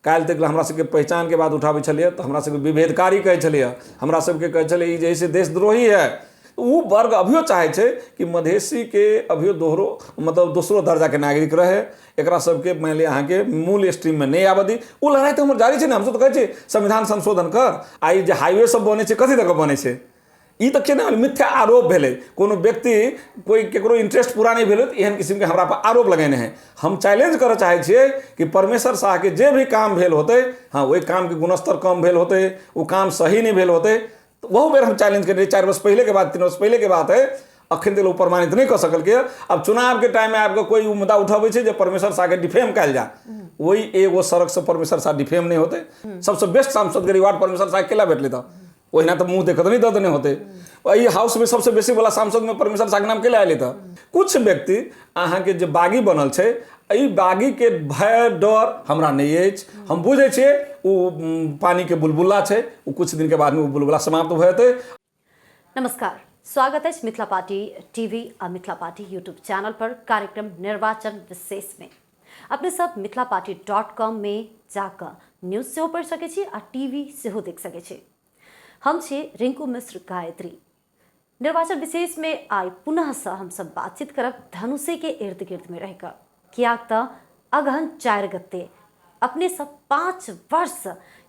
काल्हि तक हमरा सबके पहचान के बात उठाबै छलिए तो हमरा सबके विभेदकारी कहै छलिए, हमरा सबके कहै छलै ई जैसे देशद्रोही है। वो वर्ग अभियो चाहे छे कि मधेसी के अभियो दोसरो दर्जा के नागरिक रहे, एकरा सबके मान लिया अहाँ के मूल स्ट्रीम में नहीं आबऽ दी। वो लड़ाई तो हमर जारी छे ना, हम तो कहै छे संविधान संशोधन कर। आई जे हाईवे सब बने छे कथी तक बने छे, ई तक ना मिथ्या आरोप भेले। कोनो व्यक्ति कोई केकरो इंटरेस्ट पूरा नहीं भेले तो एहन किस्म के हमरा पर आरोप लगेने हैं। हम चैलेंज करऽ चाहे छिए कि परमेश्वर शाह के जे भी काम भेल होते, हाँ वही काम के गुणस्तर कम भेल होते, वो काम सही नहीं भेल होते, तो वह बेर हम चैलेंज कर 4 वर्ष पहले के बात 3 वर्ष पहले के बात है। अखन तक प्रमाणित नहीं कर सकल के। अब चुनाव के टाइम में आपको कोई मुद्दा उठावे छे जे परमेश्वर शाह के डिफेम कल जा, वही एगो सड़क से परमेश्वर शाह डिफेम नहीं होते। सबसे बेस्ट सांसद के रिवार्ड परमेश्वर शाह केला भेटले था, वही ना तो मुंह देखत नहीं दर्द नहीं होते। वही हाउस में सबसे बेसी वाला सांसद में परमेश्वर शाह के नाम केला आए था। कुछ व्यक्ति अहाँ के जो बागी बनल छे, ई बागी के भय डर हमरा नहीं अछि। हम बुझे छिए वो पानी के बुलबुला छे, वो कुछ दिन के बाद में वो बुलबुला समाप्त हो जाते। नमस्कार, स्वागत है मिथिला पार्टी टीवी और मिथिला पार्टी यूट्यूब चैनल पर कार्यक्रम निर्वाचन विशेष में। अपने सब मिथिलापार्टी.com में जाकर न्यूज सेहो पढ़ सके छी और टीवी सेहो देख सके छी। हम छे रिंकू मिश्र गायत्री। निर्वाचन विशेष में आई पुनः से हम सब बातचीत करब धनुषे के इर्द गिर्द में रहकर, कियाक त अगहन 4 गते अपने सब 5 वर्ष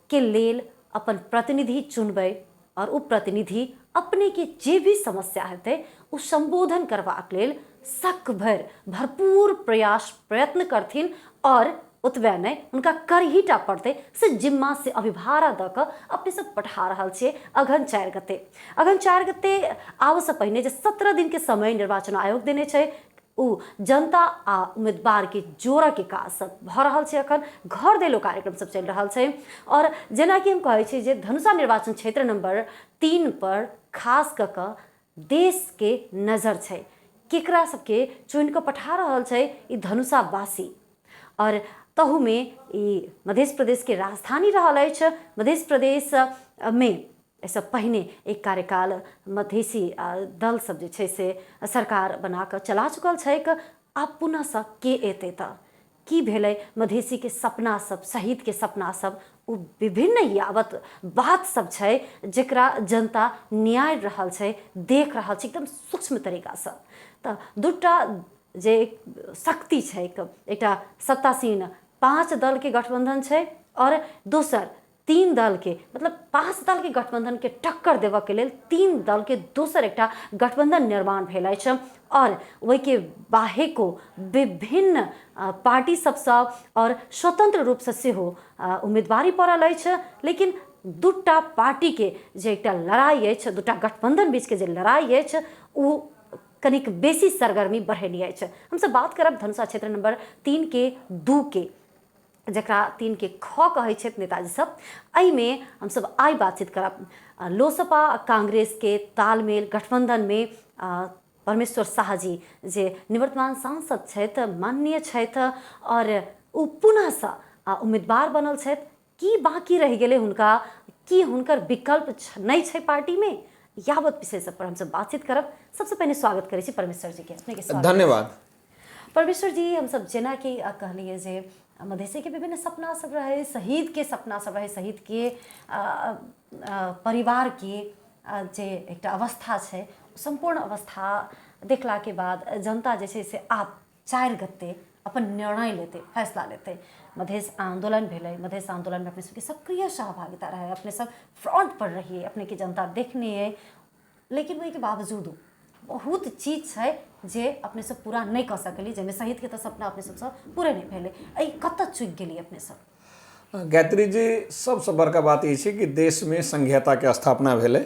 के लेल अपन प्रतिनिधि चुनबै और वो प्रतिनिधि अपने के जे भी समस्या हेतै वो संबोधन करबाक लेल सक भर भरपूर प्रयास प्रयत्न करथिन और उतबे नहीं उनका कर ही टा पड़ते से जिम्मा से अभिभारा द के अपने सब पठा रहा छे। अगहन 4 गते आव से पहले जे 17 दिन के समय निर्वाचन आयोग देने छे, उ जनता आ उम्मीदवार के जोड़ा के काज सब भ रहल छे। अखन घर देलो कार्यक्रम सब चल रहल छे और जेना कि हम कहै छी जे धनुषा निर्वाचन क्षेत्र नंबर 3 पर खास क के देश के नजर छे, केकरा सबके चुन के पठा रहल छे ई धनुषा वासी। और तहु में ई मध्य प्रदेश के राजधानी रहल अछि। मध्य प्रदेश में ऐसा पहले एक कार्यकाल मधेसी दल सब जे छे से सरकार बनाकर चला चुकल छे। आब पुनः से के एते त की भेलै, मधेसी के सपना सब, शहीद के सपना सब, उ विभिन्न यावत बात सब छे जेकरा जनता न्याय रहल छे, देख रहल छे एकदम सूक्ष्म तरीका से। त दूटा जे शक्ति छे, एकटा सत्तासीन 5 दल के गठबंधन छे और दोसर 3 दल के, मतलब 5 दल के गठबंधन के टक्कर देवा के लेल 3 दल के दोसर एकटा गठबंधन निर्माण भेल अछि। और वही के बाहे को विभिन्न पार्टी सबसे और स्वतंत्र रूप से सेहो उम्मीदवारी पड़ल अछि। लेकिन दूटा पार्टी के जे एकटा लड़ाई अछि, दूटा गठबंधन बीच के जे लड़ाई अछि, उ कनिक बेसी सरगर्मी बढ़ेली अछि। हमसे बात करब धनुषा क्षेत्र नंबर 3 के 2 के, जकरा 3 के ख कहै छथि नेताजी सब। एहि में हम सब आई बातचीत करब लोसपा कांग्रेस के तालमेल गठबंधन में परमेश्वर शाह जी जे निवर्तमान सांसद छथि, माननीय छथि और उ पुनः से उम्मीदवार बनल छथि। की बाकी रह गेले हुनका, की हुनकर विकल्प नहीं छे पार्टी में, यावत विषय सब पर हम सब बातचीत करब। सबसे पहले स्वागत करै छी परमेश्वर जी के। अपने के स्वागत। धन्यवाद परमेश्वर जी। हम सब जेना कि कहलिए जे मधेसी के विभिन्न सपना सब रहे, शहीद के सपना सब रहे, शहीद के परिवार के जे एकटा अवस्था छे, संपूर्ण अवस्था देखला के बाद जनता जैसे से आप 4 गते अपन निर्णय लेते, फैसला लेते। मधेश आंदोलन भेले, मधेश आंदोलन में अपने सबके सक्रिय सहभागिता रहे, अपने सब फ्रंट पर रहिए, अपने की जनता देखनी है। लेकिन वही के बावजूद बहुत चीज है जे अपने सब पूरा नहीं कर सकली, जैसे शहीद के तो सपना अपने सब पूरे नहीं भेले। आई कत चुक गेली अपने सब? गायत्री जी, सबसे बड़का बात ये है कि देश में संघीयता के स्थापना भेले।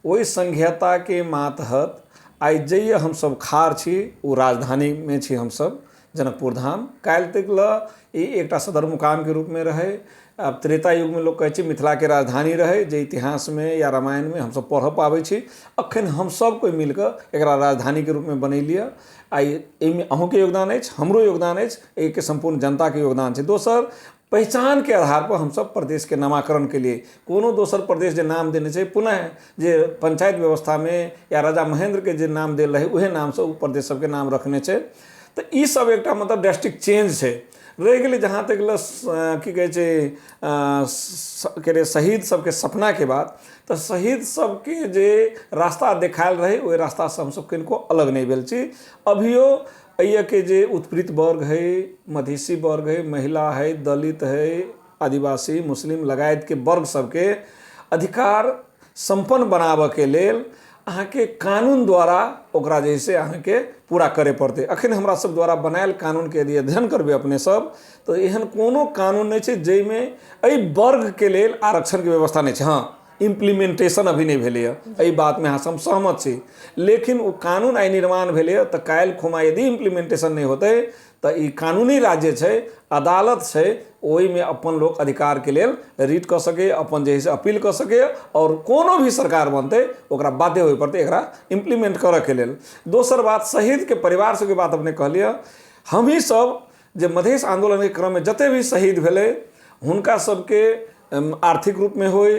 वही संघीयता के मातहत आई जइए हम सब खार छी, वो राजधानी में छी हम सब जनकपुर धाम। काल्हि तक ल एकटा सदर मुकाम के रूप में रहे। अब त्रेता युग में लोग कहे मिथिला के राजधानी रहे, जे इतिहास में या रामायण में हम सब पढ़ पाबै छी। अखन हम सब कोई मिलकर एकरा राजधानी के रूप में बनैलिए। आई एहिमे अहूँ के योगदान अछि, हमरो योगदान अछि, एक संपूर्ण जनता के योगदान छै। दोसर, पहचान के आधार पर हम सब प्रदेश के नामाकरण के लिए कोनो दोसर प्रदेश जे नाम देने छै, पुनः जे पंचायत व्यवस्था में या राजा महेंद्र के जे नाम देल रहे उहे नाम से उ प्रदेश सबके नाम रखने छै। तो ई सब एकटा मतलब ड्रास्टिक चेंज छै। रहि गेलै जहाँ तक की कहै छै शहीद सबके सपना के बात, तऽ शहीद सबके जे रास्ता देखायल रहे ओहि रास्ता से हमसब किनको अलग नहीं भेल छी। अभियो के जे उत्पीड़ित वर्ग है, मधेसी वर्ग है, महिला है, दलित है, आदिवासी, मुस्लिम लगायत के वर्ग सबके अधिकार संपन्न बनाबऽ के लेल अहाँके कानून द्वारा ओकरा जे से अहाँके पूरा करे पड़ते। अखन हमरा सब द्वारा बनायल कानून के यदि अध्ययन करबै अपने सब तो एहन कोनो कानून नहीं छै जाहिमे एहि वर्ग के लेल आरक्षण के व्यवस्था नहीं छै। हाँ, इम्प्लीमेंटेशन अभी नहीं भेलै एहि बात में हम सहमत छी, लेकिन वो कानून आइ निर्माण भेलै तऽ काल्हि खुमा यदि इम्प्लीमेंटेशन नहीं होते तो ई कानूनी राज्य छै, अदालत छै, ओहि में अपन लोग अधिकार के लेल रीट कर सके, अपन जे अपील कर सके और कोनो भी सरकार बनते ओकरा बाध्य होय पड़ते एकरा इम्प्लीमेंट करे के लेल। दोसर बात, शहीद के परिवार सबके बात अपने कहलिए, हम ही सब जे मधेश आंदोलन के क्रम में जते भी शहीद भेले हुनका सबके आर्थिक रूप में होय,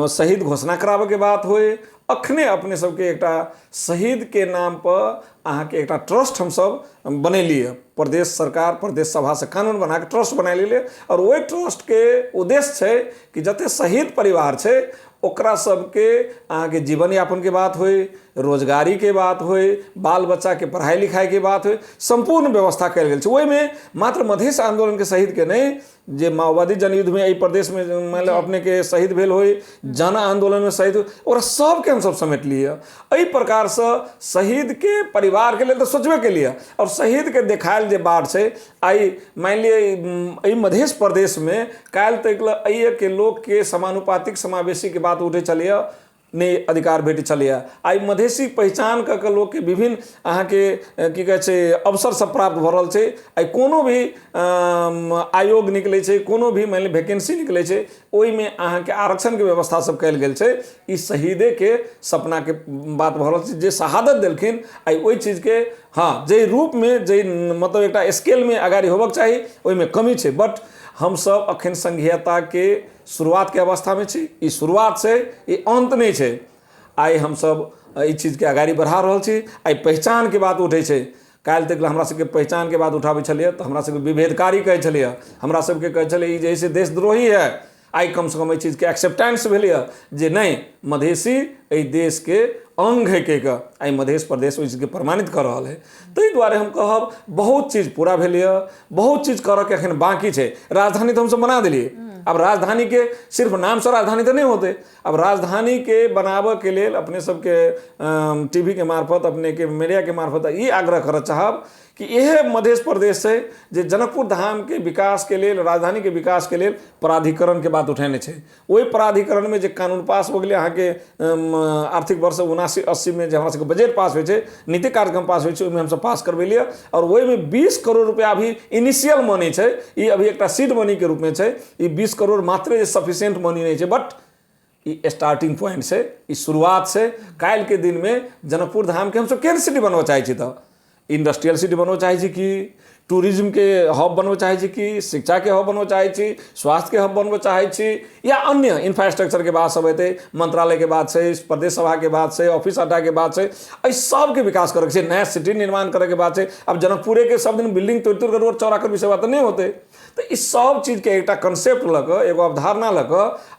शहीद घोषणा कराबे के बात होय, अखने अपने सबके एकटा शहीद के नाम पर अहाँके एकटा ट्रस्ट हम सब बनेलिए। प्रदेश सरकार प्रदेश सभा से कानून बना के ट्रस्ट बना लिए और वही ट्रस्ट के उद्देश्य छै कि जते शहीद परिवार छै ओकरा सबके अहाँके जीवन यापन के बात होय, रोजगारी के बात होय, बाल बच्चा के पढ़ाई लिखाई के बात होय, संपूर्ण व्यवस्था कल गेल छै। ओहि में मात्र मधेश आंदोलन के शहीद के नहीं, जे माओवादी जनयुद्ध में एहि प्रदेश में मतलब अपने के शहीद भेल होय, जन आंदोलन में शहीद होय, और सबके हम सब समेट लिए। एहि प्रकार से शहीद के परिवार के लिए तो सोचबे के लिए और शहीद के देखायल जे बात छै आई मान लिए एहि मधेश प्रदेश में काल्हि तक के लोग के समानुपातिक समावेशी के बात उठे चलिए नहीं अधिकार भेट चलिए। आई मधेसी पहचान के लोग के विभिन्न अहाँके की कहै छै अवसर सब प्राप्त भ रहल छै। आई कोनो भी आयोग निकले छै, कोनो भी मान ली वैकेंसी निकले छै, ओहि में अहाँके आरक्षण के व्यवस्था सब कल गेल छै। ई शहीदे के सपना के बात भ रहल छै जे शहादत देलखिन। आई ओहि चीज के हाँ जे रूप में जे मतलब एक स्केल में अगाड़ी होबक चाही ओहि में कमी छै। बट हम सब अखन संघीयता के शुरुआत के अवस्था में छी, ई शुरुआत से ई अंत नहीं छै। आई हम सब ई चीज के आगाड़ी बढ़ा रहल छी। आई पहचान के बात उठे छै, काल्हि तक हमरा सबके पहचान के बात उठाबै छलिए तो हमरा सबके विभेदकारी कहै छलिए, हमरा सबके कहै छलिए ई जैसे देशद्रोही है। आई कम से कम एहि चीज के एक्सेप्टेंस भेलै जे नहीं मधेसी एहि देश के अंग है के आई मध्य प्रदेश ओहि चीज के प्रमाणित कर रहा है। ताहि दुआरे हम कहब बहुत चीज पूरा भेलै, बहुत चीज करऽ के अखन बाकी छै। राजधानी तो हमसब बना दिलिए, अब राजधानी के सिर्फ नाम से राजधानी तो नहीं होते। अब राजधानी के बनाबऽ के लेल अपने सबके टीवी के मार्फत अपने के मीडिया के मार्फत ये आग्रह करऽ चाहब कि यह मध्य प्रदेश से जे जनकपुर धाम के विकास के लिए, राजधानी के विकास के लिए प्राधिकरण के बात उठेने छै। वही प्राधिकरण में जे कानून पास हो गया, अहाँ के आर्थिक वर्ष 79-80 में जो हमारा बजट पास हो, नीति कार्यक्रम पास हो, हम सब पास करवेलिए और वही में 20 करोड़ रुपया अभी इनिशियल मनी है। ये अभी एक सीड मनी के रूप में है। ये 20 करोड़ मात्र सफिशियंट मनी नहीं है, बट ये स्टार्टिंग पॉइंट से, ये शुरुआत से। काल्हि के दिन में जनकपुर धाम के हम सब केहन सिटी बनबऽ चाहे छी, तो इंडस्ट्रियल सिटी बनबऽ चाहे छी कि टूरिज्म के हब बनबऽ चाहे छी कि शिक्षा के हब बनबऽ चाहे छी, स्वास्थ्य के हब बनबऽ चाहे छी, या अन्य इंफ्रास्ट्रक्चर के बात सब हेतै, मंत्रालय के बात से, प्रदेश सभा के बात से, ऑफिस अड्डा के बात से, एहि सब के विकास करे के छै, नया सिटी निर्माण करे के बात है। अब जनकपुरे के सब दिन बिल्डिंग तोड़ कर रोड चौड़ा कर विषय बात नहीं होते। तो इस सब चीज के एक कंसेप्ट लग एगो अवधारणा लग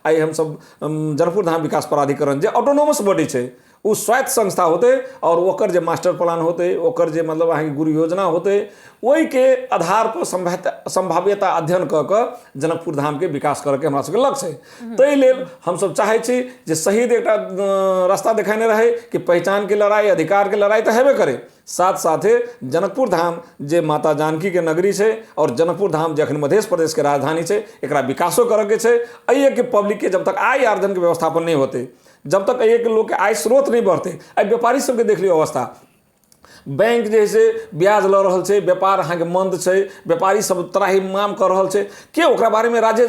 आई हम सब जनकपुर धाम विकास प्राधिकरण जे ऑटोनोमस बॉडी है, वो स्वायत्त संस्था होते और ओकर जे मास्टर प्लान होते, ओकर जे मतलब अहाँ गुरु योजना होते, वही के आधार पर संभाव्यता अध्ययन क जनकपुर धाम के विकास करके हमरा सबके लक्ष्य है। ताहि लेल हम सब चाहे छी जे शहीद एक रास्ता देखाने रहे कि पहचान के लड़ाई, अधिकार के लड़ाई तो हेबे करे, साथ साथे जनकपुर धाम जे माता जानकी के नगरी है और जनकपुर धाम जे अखन मध्य प्रदेश के राजधानी है, एकरा विकासो करे के छै। एहि के पब्लिक के जब तक आय आर्जन के व्यवस्थापन नहीं होते, जब तक एक लोग के आय स्रोत नहीं बढ़ते, आई व्यापारी सबके देख लियो अवस्था, बैंक जैसे ब्याज ल रहल छै, व्यापार अहाँ के मंद छै, व्यापारी सब त्राही माम कर रहल छै, के ओकरा बारे में राज्य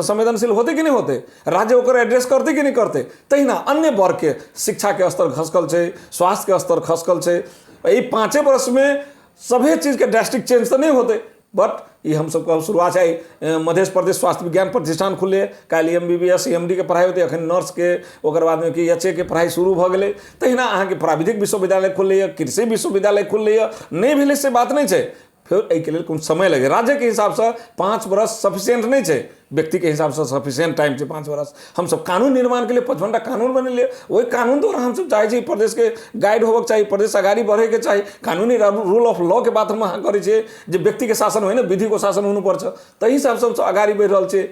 संवेदनशील होते कि नहीं होते, राज्य ओकर एड्रेस करते कि नहीं करते। तहिना अन्य वर्ग के शिक्षा के स्तर खसकल छै, स्वास्थ्य के स्तर खसकल छै। यही 5 वर्ष में सभी चीज के ड्रास्टिक चेंज तो नहीं होते, बट ये हम सबको शुरुआत है। मध्य प्रदेश स्वास्थ्य विज्ञान प्रतिष्ठान खुले, काल्हि MBBS MD के पढ़ाई होते, अखन नर्स के, ओकर बाद में कि HA के पढ़ाई शुरू भ गेलै। तहिना अहाँ के प्राविधिक विश्वविद्यालय खुललै, कृषि विश्वविद्यालय खुललै, नहीं भेलै से बात नहीं छै। फिर एहिके लेल कुछ समय लगे। राज्य के हिसाब से 5 वर्ष सफिशिएंट नहीं है, व्यक्ति के हिसाब से सफिशिएंट टाइम है 5 वर्ष। हम सब कानून निर्माण के लिए 55टा कानून बनेलिए, वही कानून द्वारा हम सब चाहे प्रदेश के गाइड होबक चाहिए, प्रदेश आगाड़ी बढ़े के चाहिए। कानूनी रूल ऑफ लॉ के बात हम अहाँ करै छियै जे व्यक्ति के शासन होइ ने, विधि को शासन हुनुपर्छ, तही हिसाब से आगाड़ी बढ़ि रहल छै।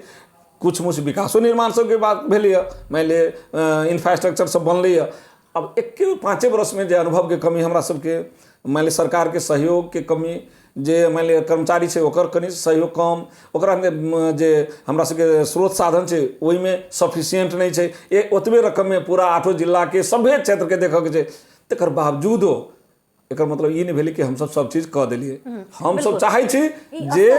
कुछ मुछ विकासो निर्माण सबके बात भेलैए, मान लिअ इंफ्रास्ट्रक्चर सब बनलैए। अब 5 वर्ष में जे अनुभव के कमी हमरा सबके, मान लिअ सरकार के सहयोग के कमी, जे मान लिअ कर्मचारी छै ओकर कनि सहयोग कम, ओकरा जे हमरा सबके स्रोत साधन छै ओहिमे सफिशिएंट नहीं छै। ओतबे रकम में पूरा 8 जिला के सभे क्षेत्र के देखऽ के छै, तकर बावजूदो एकर मतलब ई नहीं भेलै कि हम सब चीज कह देलिए। हम सब चाहे छी जे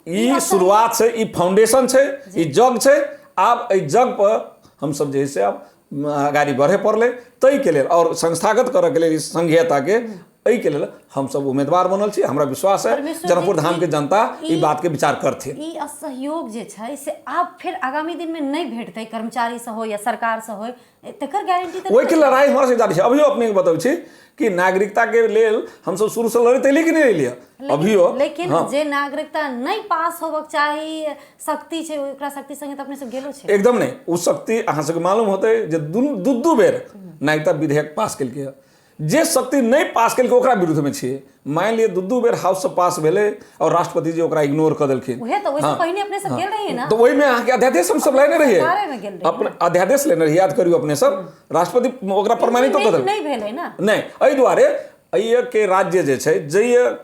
ई शुरुआत छै, ई फाउंडेशन छै, ई जग छै। आब एहि जग पर हम सब जे है से अब आगाड़ी बढ़े पड़ले, तई के लेल और संस्थागत करऽ के लेल संघीयता के एहि के लेल हम सब उम्मीदवार बनल छी। हमरा विश्वास है जनकपुर धाम के जनता ई बात के विचार करथिन। ई असहयोग जे छै से आब फिर आगामी दिन में नहीं भेटतै, कर्मचारी से हो या सरकार से हो, तकर गारंटी तक ओहि के लड़ाई हमरा से जारी छै। अभियो अपने बताबै छी कि नागरिकता के लेल हम सब शुरू से लड़ते लेकिन नहीं लिया अभियो, लेकिन जे नागरिकता नहीं पास होबक चाही, शक्ति छै ओकरा शक्ति संगे त अपने सब गेलो छै एकदम नहीं। उ शक्ति अहाँ सबके मालूम होते जे दू बेर नागरिकता विधेयक पास केलकै, जे शक्ति नहीं पास केलकै ओकरा विरुद्ध में छियै। मान लिअ दू बेर हाउस से पास भेलै और राष्ट्रपति जी ओकरा इग्नोर कर देलखिन। ओहे तो वैसे पहिने अपने सब गेल रहिए ना, तो वही में अहाँ के अध्यादेश हम सब लेने रहिए, अपने अध्यादेश लेने रहिए, याद करियो अपने सब। राष्ट्रपति ओकरा प्रमाणित कर देलकै, नहीं भेलै ना, नहीं। एहि दुआरे एहि के राज्य जे छै जे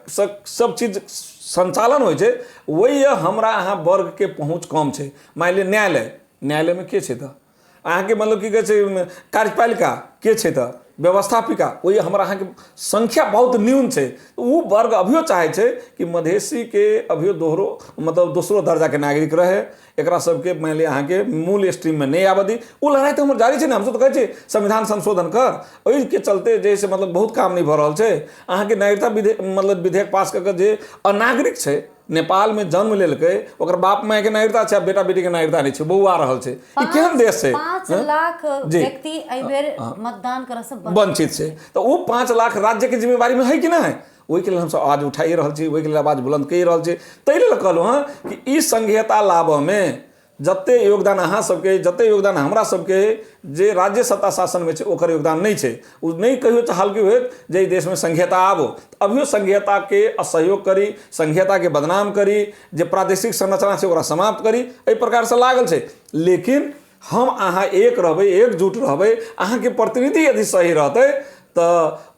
सब चीज संचालन होइ छै, वही हमरा अहाँ वर्ग के पहुँच कम छै। मान लिअ न्यायालय में के छै त अहाँ के मतलब की कहै छै, कार्यपालिका के छै त व्यवस्थापिका, वही हमरा अहाँ के संख्या बहुत न्यून छै। उ वर्ग अभियो चाहे छै कि मधेसी के अभियो दोसरो दर्जा के नागरिक रहे, एकरा सबके मान लिअ अहाँ के मूल स्ट्रीम में नहीं आबदी। उ लड़ाई तो हमर जारी छै ने। हम सब तो कहै छै संविधान संशोधन कर, ओहि के चलते जैसे मतलब बहुत काम नहीं भ रहल छै। अहाँ के नागरिकता विधेयक पास कर के जे अनागरिक छै, नेपाल में जन्म लेलकै, ओकर बाप माय के नागरिकता छै, बेटा बेटी के नागरिकता नहीं छै, बौआ रहल छै। ई केहन देश छै? 5 लाख व्यक्ति एहि बेर मतदान करऽ से वंचित छै। तो वो 5 लाख राज्य के जिम्मेवारी में है कि नहीं? वही के लिए हम सब आवाज उठाई रहल छी, वही के लिए आवाज बुलंद कई रहल छी। तै लेल कहलहुँ हँ कि ई संघीयता लाबऽ में जते योगदान अहाँ सबके, जते योगदान हमरा सबके जे राज्य सत्ता शासन में छै, ओकर योगदान नहीं छै। उ नहीं कहियो चाहल कि होत जे ई देश में संघीयता आबो, अभियो संघीयता के असहयोग करी, संघीयता के बदनाम करी, जे प्रादेशिक संरचना छै ओकरा समाप्त करी, एहि प्रकार से लागल छै। लेकिन हम अहाँ एक रहबै, एकजुट रहबै, अहाँ के प्रतिनिधि यदि सही रहतै तो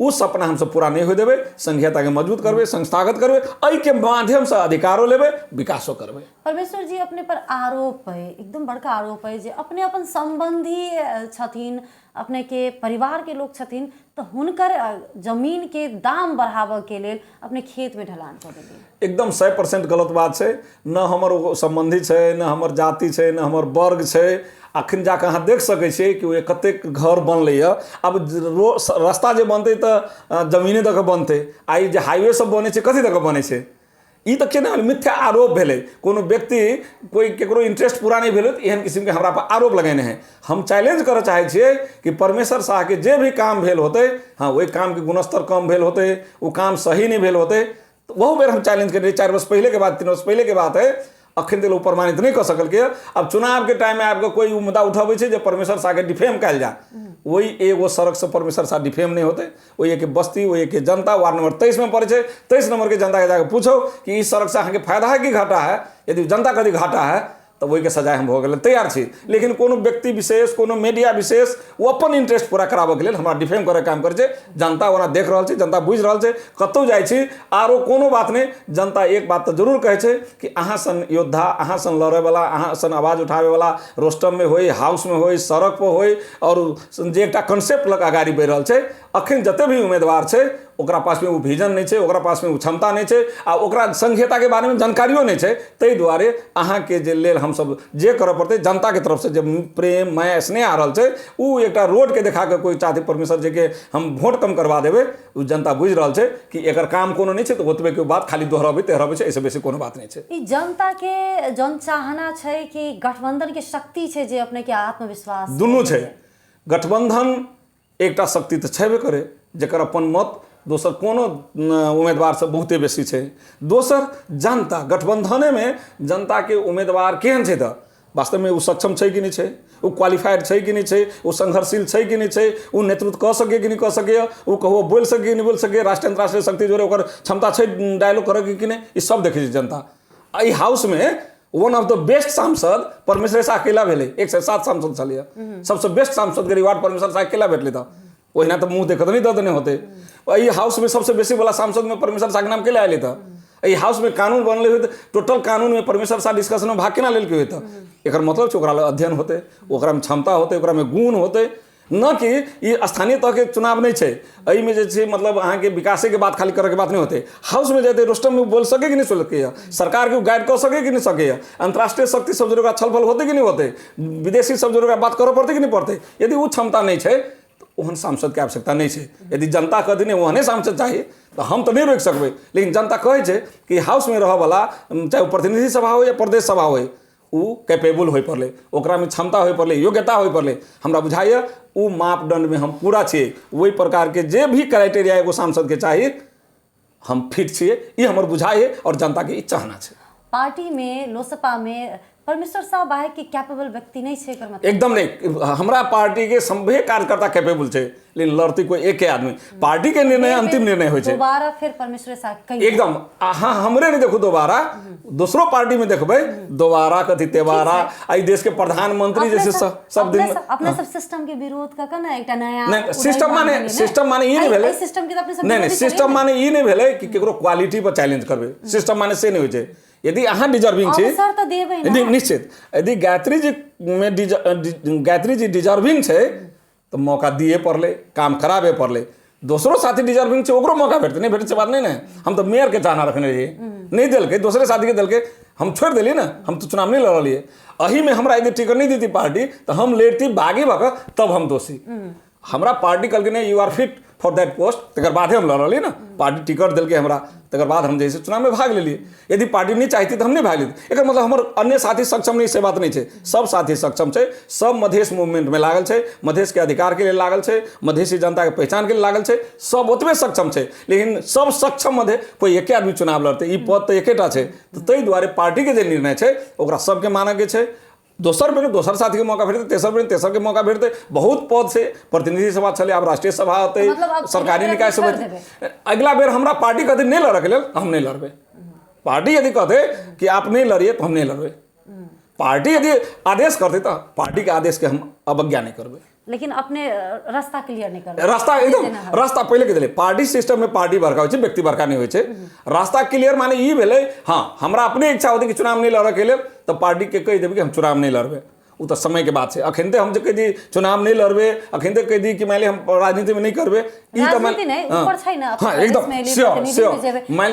उ सपना हम सब पूरा नहीं हो देबै। संघीयता के मजबूत करबै, संस्थागत करबै, एहि के माध्यम से अधिकारो लेबै, विकासो करबै। परमेश्वर जी अपने पर आरोप है, एकदम बड़का आरोप है जे अपने अपन संबंधी छथिन, अपने के परिवार के लोग छथिन, तो हुनकर जमीन के दाम बढ़ाबऽ के लेल अपने खेत में ढलान कर देलिए। एकदम 100% गलत बात छै। न हमर संबंधी छै, न हमर जाति छै, न हमर वर्ग छै। अखन जाके अहाँ देख सकै छियै कि ओ कतेक घर बनलैए। अब रास्ता जे बनतै तऽ जमीने दऽ कऽ बनतै, आ ई जे हाईवे सब बनै छै कथी दऽ कऽ बनै छै? ई तऽ केना मिथ्या आरोप भेलै। कोनो व्यक्ति कोई केकरो इंटरेस्ट पूरा नहीं भेलै एहन किस्म के हमरा पर आरोप लगेने हैं। हम चैलेंज करऽ चाहे छियै कि परमेश्वर शाह के जे भी काम भेल होते, हाँ वही काम के गुणस्तर कम भेल होते, वो काम सही नहीं भेल होते, तो वह बेर हम चैलेंज कर रहे 4 वर्ष पहले के बात, 3 वर्ष पहले के बात है। अखन तक प्रमाणित नहीं कर सकल के। अब चुनाव के टाइम में आपको कोई मुद्दा उठाबै छै जे परमेश्वर शाह के डिफेम कल जा, वही एगो सड़क से परमेश्वर शाह डिफेम नहीं होते। वही एक बस्ती, वही एक जनता वार्ड नंबर 23 में पड़े, 23 नंबर के जनता के जाकर पूछो कि इस सड़क से अहाँ के फायदा है कि घाटा है। यदि जनता कभी घाटा है तो वही के सजाए हम भोगे तैयार छी। लेकिन कोनो व्यक्ति विशेष, कोनो मीडिया विशेष वो अपन इंटरेस्ट पूरा कराबऽ के लेल हमरा डिफेम करे काम करे छै। जनता ओना देख रहल छै, जनता बुझि रहल छै, कतौ जाइ छी आरो कोनो बात नहीं। जनता एक बात तो जरूर कहै छै कि अहाँ सन योद्धा, अहाँ सन लड़े वाला, अहाँ सन आवाज उठावे वाला रोस्टम में होई, हाउस में होई, सड़क पर होई, और जे एकटा कॉन्सेप्ट लग आगाड़ी बढ़ि रहल छै। अखन जते भी उम्मीदवार छै ओकरा पास में वो विजन नहीं छै, ओकरा पास में वो क्षमता नहीं छै, आ ओकरा संघीयता के बारे में जानकारियो नहीं छै। तै दुआरे अहाँ के जे लेल हम सब जे करऽ पड़तै, जनता के तरफ से जब प्रेम माया स्नेह आ रहल छै, उ एकटा रोड के देखा के कोई चाहते परमेश्वर जी के हम वोट कम करवा देबै, उ जनता बुझि रहल छै कि एकर काम कोनो नहीं छै। तो ओतबे के बात खाली दोहराबै तेहराबै छै, ऐसे बेसी कोनो बात नहीं छै। ई जनता के जन चाहना छै कि गठबंधन के शक्ति छै जे अपने के आत्मविश्वास दुनू छै। गठबंधन एकटा शक्ति तो छेबे करे, जकर अपन मत दोसर कोनो उम्मीदवार से बहुते बेसी छै। दोसर जनता, गठबंधने में जनता के उम्मीदवार केहन छै तऽ वास्तव में वो सक्षम छै कि नहीं छै, वो क्वालिफाइड छै कि नहीं छै, वो संघर्षशील छै कि नहीं छै, वो नेतृत्व कऽ सके कि नहीं कऽ सके, वो कहो बोल सके कि नहीं बोल सके, राष्ट्रीय अंतर्राष्ट्रीय शक्ति जोड़े ओकर क्षमता छै डायलॉग करे कि नहीं, ई सब देखै छै जनता। एहि हाउस में वन ऑफ द बेस्ट सांसद परमेश्वर शाह अकेला भेलै, 107 सांसद छलिए, सबसे बेस्ट सांसद के रिवार्ड परमेश्वर शाह अकेला भेटलै तऽ ओहिना तऽ मुँह देखत नहीं दऽ देने होते। एहि हाउस में सबसे बेसी वाला सांसद में परमेश्वर शाह के नाम केला अयलै तऽ एहि हाउस में कानून बनले हुए टोटल कानून में परमेश्वर शाह डिस्कशन में भाग केना लेलकै हुए तऽ एकर मतलब छै ओकरा लग अध्ययन होते, ओकरा में क्षमता होते, ओकरा में गुण होते, न कि ये स्थानीय तह के चुनाव नहीं छै। एहि में जे छै मतलब अहाँ के विकासे के बात खाली करे के बात नहीं होते। हाउस में जाते रोस्टम में बोल सके कि नहीं सके, सरकार के गाइड कर सके कि नहीं सके, अंतर्राष्ट्रीय शक्ति सब जगह छलफल होते कि नहीं होते, विदेशी सब जगह बात करऽ पड़ते कि नहीं पड़ते। यदि वो क्षमता नहीं छै तो ओहन सांसद के आवश्यकता नहीं छै। यदि जनता कहती नहीं ओहने सांसद चाहिए तो हम तो नहीं रोक सकबै, लेकिन जनता कहे छै कि हाउस में रह वाला चाहे वो प्रतिनिधि सभा हो या प्रदेश सभा हो, वो कैपेबल हो पड़े, ओकरा में क्षमता हो पड़े, योग्यता हो पड़े। हमरा बुझाइए वो मापदंड में हम पूरा छिए, वही प्रकार के जे भी क्राइटेरिया एगो सांसद के चाहिए हम फिट छिए, ये हमर बुझाइए और जनता के ई चाहना छै। पार्टी में लोसपा में परमेश्वर शाह बाहे के कैपेबल व्यक्ति नहीं छै एकर मतलब एकदम नहीं। हमरा पार्टी के सभे कार्यकर्ता कैपेबल छै, लेकिन लड़ती कोई एक आदमी। पार्टी के निर्णय अंतिम निर्णय हो छै। दोबारा फिर परमेश्वर शाह कहीं एकदम हाँ हमरे नहीं देखो दोबारा, दूसरो पार्टी में देखबै दोबारा कथी तेबारा आई देश के प्रधानमंत्री जैसे सब दिन अपने सब सिस्टम के विरोध का ना एक नया नहीं सिस्टम माने ई नहीं भेलै, सिस्टम के तो अपने सब नहीं सिस्टम माने ई नहीं भेलै कि केकरो क्वालिटी पर चैलेंज करबै। सिस्टम माने से नहीं होइ छै। यदि अहाँ डिजर्विंग छी निश्चित, यदि गायत्री जी डिजर्विंग छै तो मौका दिए पड़ले, काम कराबे पड़ले। दोसरो साथी डिजर्विंग छै ओकरो मौका भेटते, नहीं भेटे से बात नहीं ना। हम तो मेयर के चाहना रखने रहिए, नहीं दिलके, दूसरे साथी के दिलके, हम छोड़ दिलिए ना, हम तो चुनाव नहीं लड़लिए। अही में हमरा यदि टिकट नहीं देती पार्टी तो हम लेती बागी भक, तब हम दोषी। हमरा पार्टी कल के नहीं you are fit for that post, तकर बाद हम लड़लिए ना, पार्टी टिकट दिल के हमरा, तकर बाद हम जैसे चुनाव में भाग लेलिए। यदि पार्टी नहीं चाहती तो हम नहीं भाग लेते। एक मतलब हमर अन्य साथी सक्षम नहीं से बात नहीं है, सब साथी सक्षम है, सब मधेश मूवमेंट में लागल है, मधेश के अधिकार के लिए लागल है, मधेसी जनता के पहचान के लिए लागल है, सब ओतबे सक्षम है। लेकिन सब सक्षम मध्य कोई एक आदमी चुनाव लड़ते, ई पद तो एकेटा है। तो ताहि दुआरे पार्टी के जो निर्णय है ओकरा सबके माने के है। दोसर बेर दोसर साथी के मौका भेटते, तेसर बेर तेसर के मौका भेटते। बहुत पद से प्रतिनिधि सभा चले, अब राष्ट्रीय सभा होते, सरकारी निकाय सब। अगला बेर हमरा पार्टी कहते नहीं लड़े के लिए हम नहीं लड़बे। पार्टी यदि कहते कि आप नहीं लड़िए तो हम नहीं लड़बे। पार्टी यदि आदेश करते तो पार्टी के आदेश के हम अवज्ञा नहीं करबे। लेकिन अपने रास्ता क्लियर नहीं कर रास्ता एकदम रास्ता पहले के दिले। पार्टी सिस्टम में पार्टी बड़का हो, व्यक्ति बड़का नहीं हो। रास्ता क्लियर माने ई भेलै, हाँ हमरा अपने इच्छा होती कि चुनाव नहीं लड़े के लिए तो पार्टी के कह देबै कि हम चुनाव नहीं लड़बे। वो तो समय के बात है। अखनते हम जो कह दी चुनाव नहीं लड़बे, अखनते कह दी कि मान ली हम राजनीति में नहीं करबे,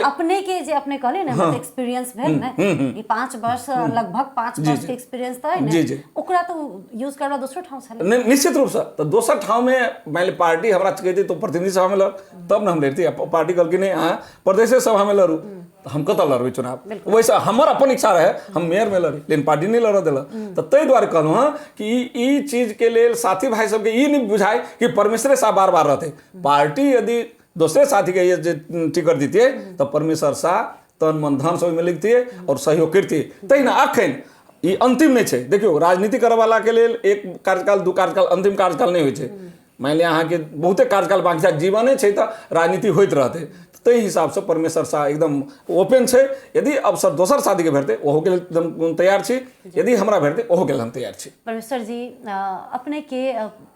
अपने के जे अपने कहले ना एक्सपीरियंस भेल ना, ई 5 वर्ष लगभग 5 वर्ष के एक्सपीरियंस था ना, ओकरा तो यूज करला दूसरा ठाव छले निश्चित रूप से। तो दोसर ठाव में मान ली पार्टी हमरा कहती तो प्रतिनिधि सभा में लड़, तब ना हम लड़ती। पार्टी कहल कि नहीं हाँ प्रदेश सभा में लड़ू, हम कतऽ लड़बे चुनाव। वैसे हमर अपन इच्छा रहे हम मेयर में लड़ी, लेकिन पार्टी नहीं लड़ दिल। तो ताहि दुआरे कहलहुँ हाँ कि ई चीज के लिए साथी भाई सबके ई नहीं बुझाए कि परमेश्वरे शाह बार बार रहते। पार्टी यदि दूसरे साथी के ये टिकट देती है तो परमेश्वर शाह तन मन धन सब में लिखती है और सहयोग करती है। तही ना अखन ई अंतिम नहीं है। देखियो राजनीति करे वाला के लिए एक कार्यकाल दू कार्यकाल अंतिम कार्यकाल नहीं हो। मान लिया अहाँ के बहुते कार्यकाल बाकी जीवने है तो राजनीति होते रहते। ताहि हिसाब से परमेश्वर शाह एकदम ओपन है। यदि अवसर दोसर साथी के भेटते ओहो के एकदम तैयार छी, यदि हमरा भेटते ओहो के हम तैयार छी। परमेश्वर जी अपने के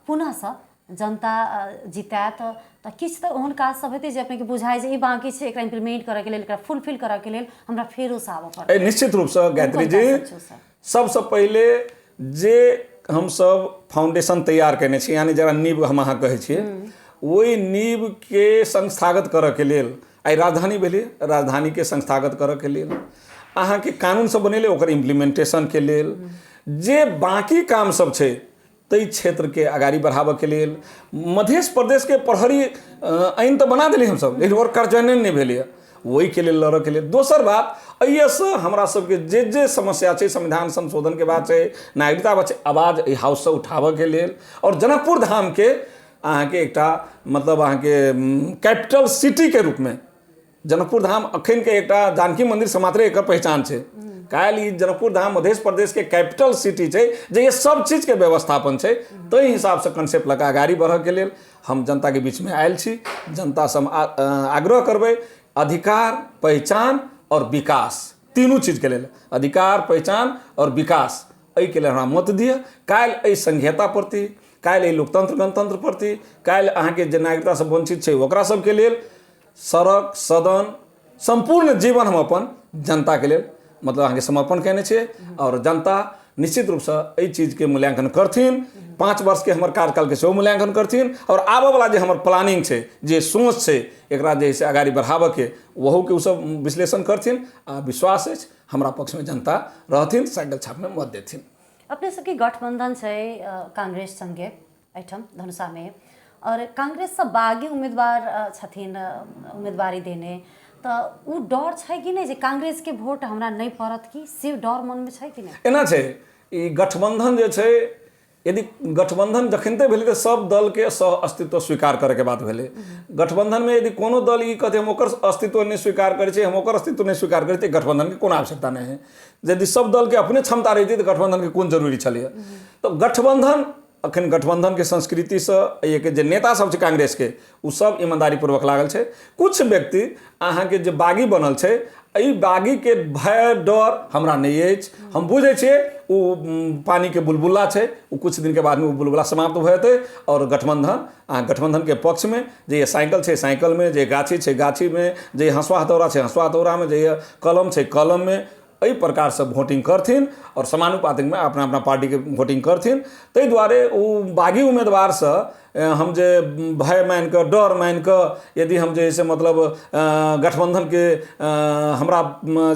पुनः से जनता जितायत तो किछ तो ओहन काज सब हेतै जे अपने के बुझाय जे ई बाकी छै, एकरा इम्प्लीमेंट करे के लेल, एकरा फुलफिल करे के लेल हमरा फेरो से आबऽ पड़त। निश्चित रूप से गायत्री जी सबसे पहले जे हम सब फाउंडेशन तैयार करने छी, यानी जरा नींव हम अहाँ कहै छियै, वही नींव के संस्थागत करे के लेल आई राजधानी भेलै, राजधानी के संस्थागत करे के लेल अहाँ के कानून सब बनेले, ओकर इम्प्लीमेंटेशन के लेल जे बाकी काम सब छै ताहि क्षेत्र के आगाड़ी बढ़ाबे के लेल मध्य प्रदेश के प्रहरी आइन तो बना दिली हम सब, लेकिन ओकर कार्यान्वयन नहीं भेलै। वही के लिए लड़े के लिए। दोसर बात अइसे हमरा सबके जे समस्या है, संविधान संशोधन के बात है, नागरिकता बात है, आवाज हाउस से उठावे के लिए और जनकपुर धाम के अहाँके एकटा मतलब अहाँके कैपिटल सिटी के रूप में जनकपुर धाम अखन के एकटा जानकी मंदिर से मात्र एकर पहचान छै। काल्हि ई जनकपुर धाम मध्य प्रदेश के कैपिटल सिटी छै जे ये सब चीज के व्यवस्थापन छै। ताहि हिसाब से कंसेप्ट लगा आगाड़ी बढ़ऽ के लेल हम जनता के बीच में आयल छी। जनता से हम आग्रह करबै अधिकार, पहचान और विकास, तीनू चीज के लेल, अधिकार, पहचान और विकास, एहि के लेल हमरा मत दिअ। काल्हि एहि संघीयता प्रति, काल्हि एहि लोकतंत्र गणतंत्र प्रति, काल्हि अहाँके जे नागरिकता से वंचित छै ओकरा सबके लेल सड़क, सदन, संपूर्ण जीवन हम अपन जनता के लेल मतलब अहाँके समर्पण केने छियै। और जनता निश्चित रूप से एहि चीज के मूल्यांकन करथिन। 5 वर्ष के हमर कार्यकाल के सेहो मूल्यांकन करथिन और आबऽ वाला जे हमर प्लानिंग छै, जे सोच छै एकरा जे से आगाड़ी बढ़ाबऽ के, वहू के सब विश्लेषण करथिन। आ विश्वास अछि हमरा पक्ष में जनता रहथिन, साइकिल छाप में मत देथिन। अपने सबके गठबंधन छै कांग्रेस संगे एहिठाम धनुषा में, और कांग्रेस से बागी उम्मीदवार छथिन उम्मीदवारी देने, तो उ डर छै कि नहीं जे कांग्रेस के वोट हमरा नहीं पड़त, कि से डर मन में छै कि नहीं? एना छै ई गठबंधन जे छै, यदि गठबंधन जखनते भेलै तऽ सब दल के सह अस्तित्व स्वीकार करे के बात भेलै। गठबंधन में यदि कोनो दल ई कहते हम ओकर अस्तित्व नहीं स्वीकार करै छै, हम ओकर अस्तित्व नहीं स्वीकार करै छै, गठबंधन के कोनो आवश्यकता नहीं है। यदि सब दल के अपने क्षमता रहितै तऽ गठबंधन के कोन जरूरी छलै। तो गठबंधन अखन गठबंधन के संस्कृति से एक जे नेता सब छै कांग्रेस के, उ सब ईमानदारी पूर्वक लागल छै। कुछ व्यक्ति अहाँके जे बागी बनल छै, एहि बागी के भय डर हमरा नहीं अछि। हम बुझे छियै उ पानी के बुलबुला छै, उ कुछ दिन के बाद में उ बुलबुला समाप्त भ जेतै। और गठबंधन के पक्ष में जे साइकिल छै साइकिल में, जे गाछी छै गाछी में, जे हंसुआ हथौड़ा छै हंसुआ हथौड़ा में, जे कलम छै कलम में, एहि प्रकार से वोटिंग करथिन और समानुपातिक में अपना अपना पार्टी के वोटिंग करथिन। ताहि दुआरे ओ बागी उम्मीदवार से हम जे भय मान कऽ, डर मान कऽ यदि हम जे से मतलब गठबंधन के हमरा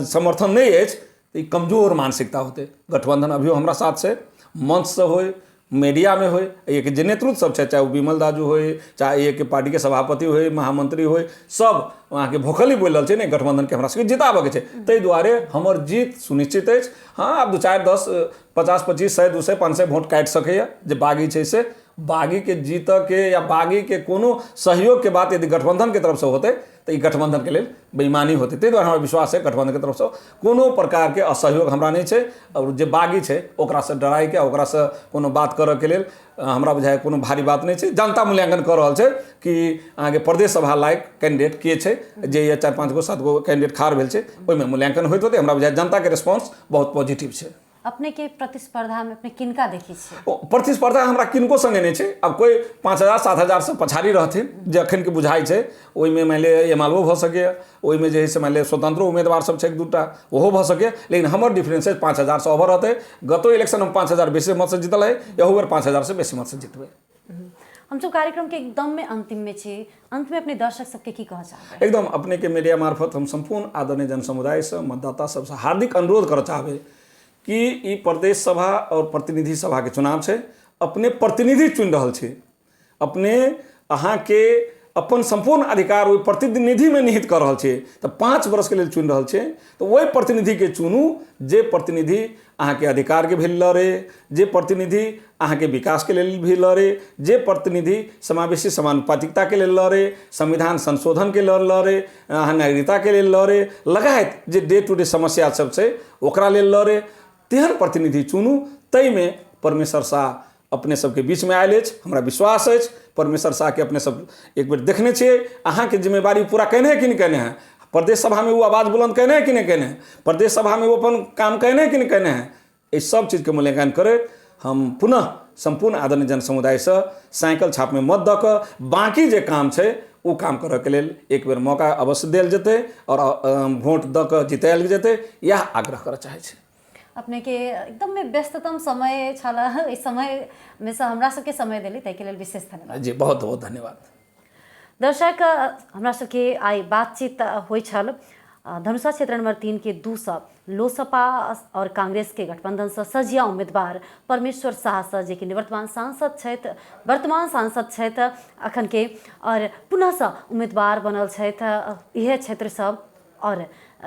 समर्थन नहीं अछि तऽ ई कमजोर मानसिकता होते। गठबंधन अभियो हमरा साथ छै, मंच से होय, मीडिया में होय, एक जे नेतृत्व सब छै, चाहे वो विमल दाजू होय, चाहे एक पार्टी के सभापति होय, महामंत्री होय, सब वहाँ के भोखली बोल रहल छै ने गठबंधन के हमरा सबके जिताबऽ के छै। ताहि दुआरे हमर जीत सुनिश्चित अछि। हाँ, आब 2 4 10 50 25 100 200 500 वोट काटि सकैया जे बागी छै से। बागी के जीतऽ के या बागी के कोनो सहयोग के बात यदि गठबंधन के तरफ से होते तो ई गठबंधन के लेल बेईमानी होते। ताहि दुआरे हमरा विश्वास है गठबंधन के तरफ से कोनो प्रकार के असहयोग हमरा नहीं छै। और जे बागी छै ओकरा से डराय के, ओकरा से कोनो बात करऽ के लेल हमरा बुझाय कोनो भारी बात नहीं छै। जनता मूल्यांकन कर रहल छै कि अहाँके प्रदेश सभा लायक कैंडिडेट के छै, जे 4 5 गो 7 गो कैंडिडेट खाड़ भेल छै, ओहिमे मूल्यांकन होइत होते। हमरा बुझाय जनता के रिस्पॉन्स बहुत पॉजिटिव छै। अपने के प्रतिस्पर्धा में अपने किनका देखी छे? प्रतिस्पर्धा हमरा किनको संगे नहीं छै। अब कोई 5000 7000 से पछाड़ी रहथिन जे अखन के बुझाई छै, ओहिमे मान ले एमालो भऽ सकैए, ओहिमे जे है से मान ले स्वतंत्र उम्मीदवार सब छै 1-2टा, ओहो भऽ सकैए। लेकिन हमर डिफरेंस 5000 से ओवर रहतै। गतो इलेक्शन में 5000 बेसी मत से जीतल है, यहू बेर 5000 से बेसी मत से जीतबै। हम सब कार्यक्रम के एकदम में अंतिम में छे, अंत में अपने दर्शक सबके की कहऽ चाहबै? एकदम अपने के मीडिया मार्फत हम संपूर्ण आदरणीय जन समुदाय से, मतदाता सबसे हार्दिक अनुरोध करऽ चाहबै कि ई प्रदेश सभा और प्रतिनिधि सभा के चुनाव छै। अपने प्रतिनिधि चुनि रहल छी, अपने अहाँ के अपन संपूर्ण अधिकार ओहि प्रतिनिधि में निहित कर रहल छियै। तो 5 वर्ष के लिए चुनि रहल छियै, तो वही प्रतिनिधि के चुनू जे प्रतिनिधि अहाँ के अधिकार के भी लड़े, जे प्रतिनिधि अहाँ के विकास के लेल भी लड़े, जे प्रतिनिधि समावेशी समानुपातिकता के लेल लड़े, संविधान संशोधन के लेल लड़े, अहाँ नागरिकता के लेल लड़े, लगायत जे डे टू डे समस्या सब छै ओकरा लेल लड़े, तेहन प्रतिनिधि चुनू। तै में परमेश्वर शाह अपने सबके बीच में आयल अछि। हमरा विश्वास अछि परमेश्वर शाह के अपने सब एक बेर देखने छियै, अहाँ के जिम्मेवारी पूरा केने है कि नहीं केने हैं, प्रदेश सभा में वो आवाज़ बुलंद केने है कि नहीं केने हैं, प्रदेश सभा में वो अपन काम केने है कि नहीं केने हैं। इस सब चीज़ के मूल्यांकन करे हम पुनः संपूर्ण आदरणीय जन समुदाय से साइकिल छाप में मत दऽ कऽ बाकी जे काम छै वो काम करऽ के लेल एक बेर मौका अवश्य देल जेतै और वोट दऽ कऽ जितायल जेतै, यह आग्रह करऽ चाहै छी। अपने के एकदम में व्यस्ततम समय छला, इस समय में से हमरा सबके समय देली, ताहि लेल विशेष धन्यवाद जी। बहुत बहुत धन्यवाद। दर्शक, हमरा सबके आइ बातचीत होइ छल धनुषा क्षेत्र नंबर 3 के 2 लोसपा और कांग्रेस के गठबंधन से सजिया उम्मीदवार परमेश्वर शाह से, जे कि निवर्तमान सांसद छथि, वर्तमान सांसद छथि अखन के, और पुनः से उम्मीदवार बनल छथि इहे क्षेत्र से। और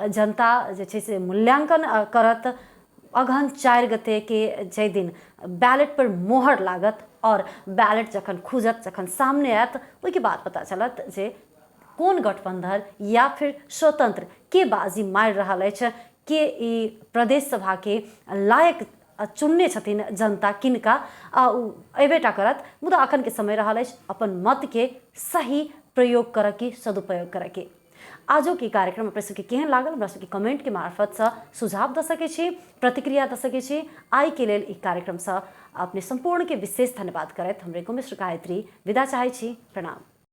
जनता जे छै से मूल्यांकन करत अगहन 4 गते के जे दिन बैलेट पर मोहर लागत और बैलेट जखन खुजत, जखन सामने आयत, ओहिके बाद पता चलत जे कोन गठबंधन या फिर स्वतंत्र के बाजी मारि रहल अछि, के ई प्रदेश सभा के लायक चुनने छथिन जनता किनका अयबेटा करत। मुदा अखन के समय रहल अछि अपन मत के सही प्रयोग करऽ की सदुपयोग करऽ के। आजो के कार्यक्रम अपने सबके केहन लागल हमरा सबके कमेंट के मार्फत से सुझाव दे सकै छी, प्रतिक्रिया दे सकै छी। आई के लेल ई कार्यक्रम से अपने संपूर्ण के विशेष धन्यवाद करैत हमरे मिश्र गायत्री विदा चाहै छी। प्रणाम।